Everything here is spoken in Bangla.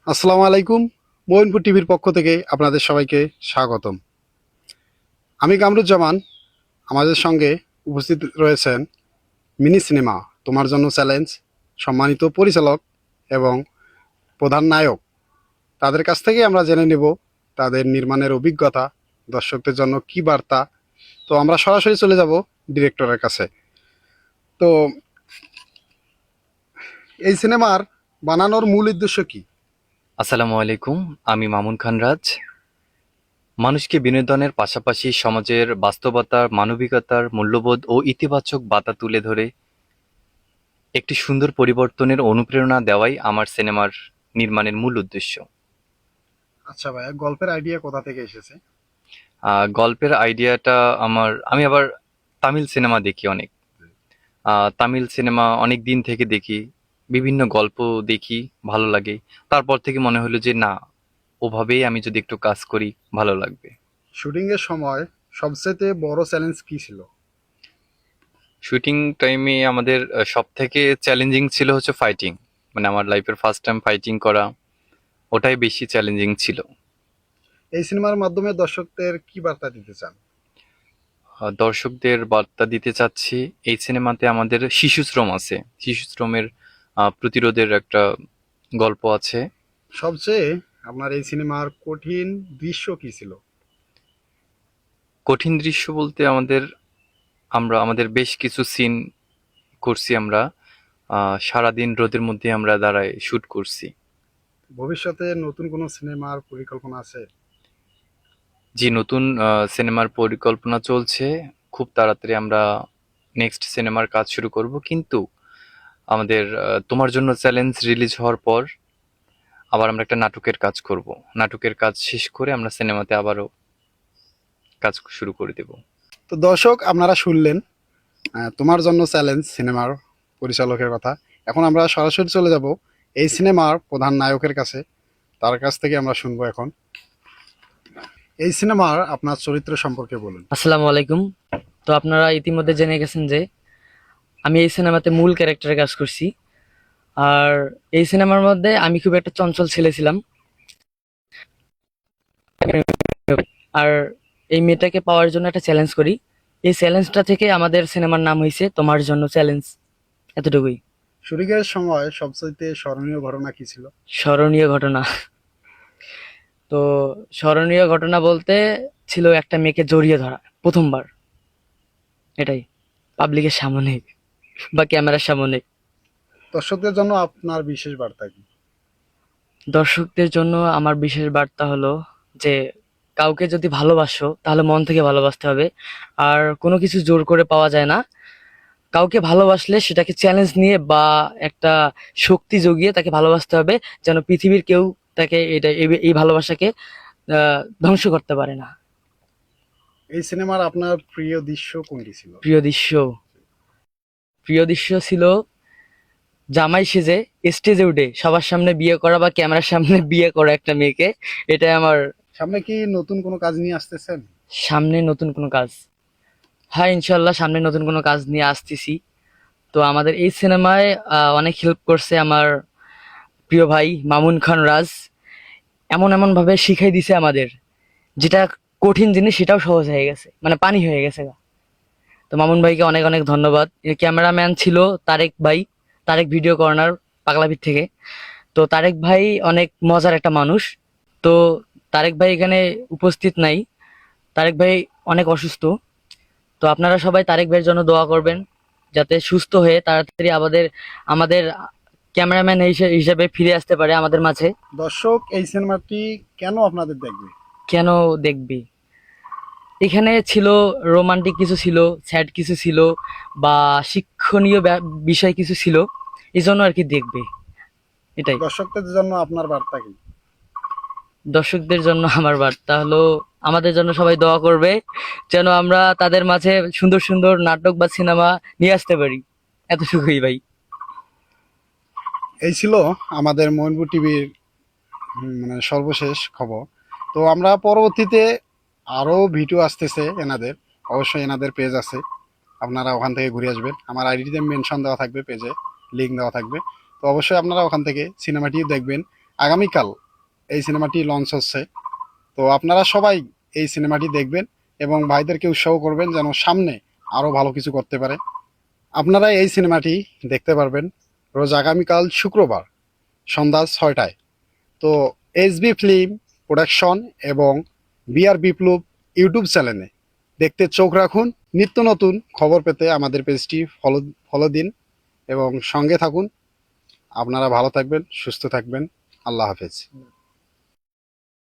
আসসালামু আলাইকুম। মোইনপুর টিভির পক্ষ থেকে আপনাদের সবাইকে স্বাগতম। আমি কামরুজ্জামান। আমাদের সঙ্গে উপস্থিত রয়েছেন মিনি সিনেমা তোমার জন্য চ্যালেঞ্জ সম্মানিত পরিচালক এবং প্রধান নায়ক। তাদের কাছ থেকে আমরা জেনে নেব তাদের নির্মাণের অভিজ্ঞতা, দর্শকদের জন্য কি বার্তা। তো আমরা সরাসরি চলে যাব ডিরেক্টরের কাছে। তো এই সিনেমার বানানোর মূল উদ্দেশ্য কি? আসসালামু আলাইকুম। আমি মামুন খান রাজ। মানুষকে বিনোদনের পাশাপাশি সমাজের বাস্তবতার, মানবিকতার মূল্যবোধ ও ইতিবাচক বার্তা তুলে ধরে একটি সুন্দর পরিবর্তনের অনুপ্রেরণা দেওয়াই আমার সিনেমার নির্মাণের মূল উদ্দেশ্য। আচ্ছা ভাইয়া, গল্পের আইডিয়া কোথা থেকে এসেছে? গল্পের আইডিয়াটা আমি আবার তামিল সিনেমা দেখি অনেক। তামিল সিনেমা অনেক দিন থেকে দেখি, বিভিন্ন গল্প দেখি, ভালো লাগে। তারপর থেকে মনে হলো যে না, ওভাবেই আমি যদি একটু কাজ করি ভালো লাগবে। শুটিং এর সময় সবচেয়ে বড় চ্যালেঞ্জ কি ছিল? শুটিং টাইমে আমাদের সবথেকে চ্যালেঞ্জিং ছিল হচ্ছে ফাইটিং। মানে আমার লাইফের ফার্স্ট টাইম ফাইটিং করা, ওটাই বেশি চ্যালেঞ্জিং ছিল। এই সিনেমার মাধ্যমে দর্শকদের কি বার্তা দিতে চান? দর্শকদের বার্তা দিতে চাচ্ছি, এই সিনেমাতে আমাদের শিশুশ্রম আছে। শিশুশ্রমের প্রতিরোধের একটা গল্প আছে। সবচেয়ে আপনার এই সিনেমার কঠিন দৃশ্য কি ছিল? কঠিন দৃশ্য বলতে আমাদের বেশ কিছু সিন করছি আমরা। সারাদিন রোদের মধ্যে আমরা দাঁড়ায় শুট করছি। ভবিষ্যতে নতুন কোনো সিনেমার পরিকল্পনা আছে? যে নতুন সিনেমার পরিকল্পনা চলছে, খুব তাড়াতাড়ি আমরা নেক্সট সিনেমার কাজ শুরু করব। কিন্তু আমাদের তোমার জন্য চ্যালেঞ্জ রিলিজ হওয়ার পর আবার আমরা একটা নাটকের কাজ করব। নাটকের কাজ শেষ করে আমরা সিনেমাতে আবারও কাজ শুরু করে দেব। তো দর্শক, আপনারা শুনলেন তোমার জন্য চ্যালেঞ্জ সিনেমার পরিচালকের কথা। এখন আমরা সরাসরি চলে যাব এই সিনেমার প্রধান নায়কের কাছে। তার কাছ থেকে আমরা শুনবো এখন। এই সিনেমার আপনার চরিত্র সম্পর্কে বলুন। আসসালামু আলাইকুম। তো আপনারা ইতিমধ্যে জেনে গেছেন যে আমি এই সিনেমাতে মূল ক্যারেক্টারে কাজ করছি। আর এই সিনেমার মধ্যে আমি খুব একটা চঞ্চল ছেলে ছিলাম। আর এই মেয়েটাকে পাওয়ার জন্য একটা চ্যালেঞ্জ করি। এই চ্যালেঞ্জটা থেকে আমাদের সিনেমার নাম হয়েছে তোমার জন্য চ্যালেঞ্জ। এতটুকুই। শুটিং এর সময় সবচেয়ে স্মরণীয় ঘটনা কি ছিল? স্মরণীয় ঘটনা, তো স্মরণীয় ঘটনা বলতে ছিল একটা মেয়েকে জড়িয়ে ধরা প্রথমবার। এটাই, পাবলিকের সামনে বা ক্যামেরার সামনে। দর্শকদের জন্য আপনার বিশেষ বার্তা কি? দর্শকদের জন্য আমার বিশেষ বার্তা হলো যে কাউকে যদি ভালোবাসো তাহলে মন থেকে ভালোবাসতে হবে। আর কোনো কিছু জোর করে পাওয়া যায় না। কাউকে ভালোবাসলে সেটাকে চ্যালেঞ্জ নিয়ে বা একটা শক্তি জুগিয়ে তাকে ভালোবাসতে হবে, যেন পৃথিবীর কেউ তাকে এই ভালোবাসাকে ধ্বংস করতে পারে না। এই সিনেমার আপনার প্রিয় দৃশ্য কোনটি ছিল? প্রিয় দৃশ্য, প্রিয় দৃশ্য ছিল জামাই সেজে স্টেজে উঠে সবার সামনে বিয়ে করা বা ক্যামেরার সামনে বিয়ে করা একটা মেয়েকে। এটাই আমার। সামনে কি নতুন কোনো কাজ নিয়ে আসতেছেন? সামনে নতুন কোনো কাজ, হ্যাঁ ইনশাল্লাহ সামনে নতুন কোনো কাজ নিয়ে আসতেছি। তো আমাদের এই সিনেমায় অনেক হেল্প করছে আমার প্রিয় ভাই মামুন খান রাজ। এমন এমন ভাবে শিখাই দিছে আমাদের, যেটা কঠিন জিনিস সেটাও সহজ হয়ে গেছে, মানে পানি হয়ে গেছে গা। তো মামুন ভাইকে অনেক অনেক ধন্যবাদ। ক্যামেরাম্যান ছিল তারেক ভাই, তারেক ভিডিও কর্নার, পাগলাপির থেকে। তো তারেক ভাই অনেক মজার একটা মানুষ। তো তারেক ভাই এখানে উপস্থিত নাই। তারেক ভাই অনেক অসুস্থ। তো আপনারা সবাই তারেক ভাইয়ের জন্য দোয়া করবেন, যাতে সুস্থ হয়ে তাড়াতাড়ি আমাদের আমাদের ক্যামেরাম্যান হিসেবে ফিরে আসতে পারে আমাদের মাঝে। দর্শক এই সিনেমাটি কেন আপনাদের দেখবে? কেন দেখবি? এখানে ছিল রোমান্টিক কিছু ছিল, স্যাড কিছু ছিল, বা শিক্ষণীয় বিষয় কিছু ছিল, এই জন্য আর কি দেখবে। এটাই। দর্শকদের জন্য আপনার বার্তা কি? দর্শকদের জন্য আমার বার্তা হলো আমাদের জন্য সবাই দোয়া করবে, যেন আমরা তাদের মাঝে সুন্দর সুন্দর নাটক বা সিনেমা নিয়ে আসতে পারি। এতটুকুই ভাই। এই ছিল আমাদের মইনপুর টিভির মানে সর্বশেষ খবর। তো আমরা পরবর্তীতে আরও ভিডিও আসতেছে এনাদের। অবশ্যই এনাদের পেজ আছে, আপনারা ওখান থেকে ঘুরে আসবেন। আমার আইডিতে মেনশন দেওয়া থাকবে, পেজে লিঙ্ক দেওয়া থাকবে। তো অবশ্যই আপনারা ওখান থেকে সিনেমাটিও দেখবেন। আগামীকাল এই সিনেমাটি লঞ্চ হচ্ছে। তো আপনারা সবাই এই সিনেমাটি দেখবেন এবং ভাইদেরকে উৎসাহ করবেন যেন সামনে আরও ভালো কিছু করতে পারে। আপনারা এই সিনেমাটি দেখতে পারবেন রোজ আগামীকাল শুক্রবার সন্ধ্যা 6টায়। তো এসবি ফিল্ম প্রোডাকশন এবং বিআর বিপ্লব ইউটিউব চ্যানেলে দেখতে চোখ রাখুন। নিত্য নতুন খবর পেতে আমাদের পেজটি ফলো ফলো দিন এবং সঙ্গে থাকুন। আপনারা ভালো থাকবেন, সুস্থ থাকবেন। আল্লাহ হাফেজ।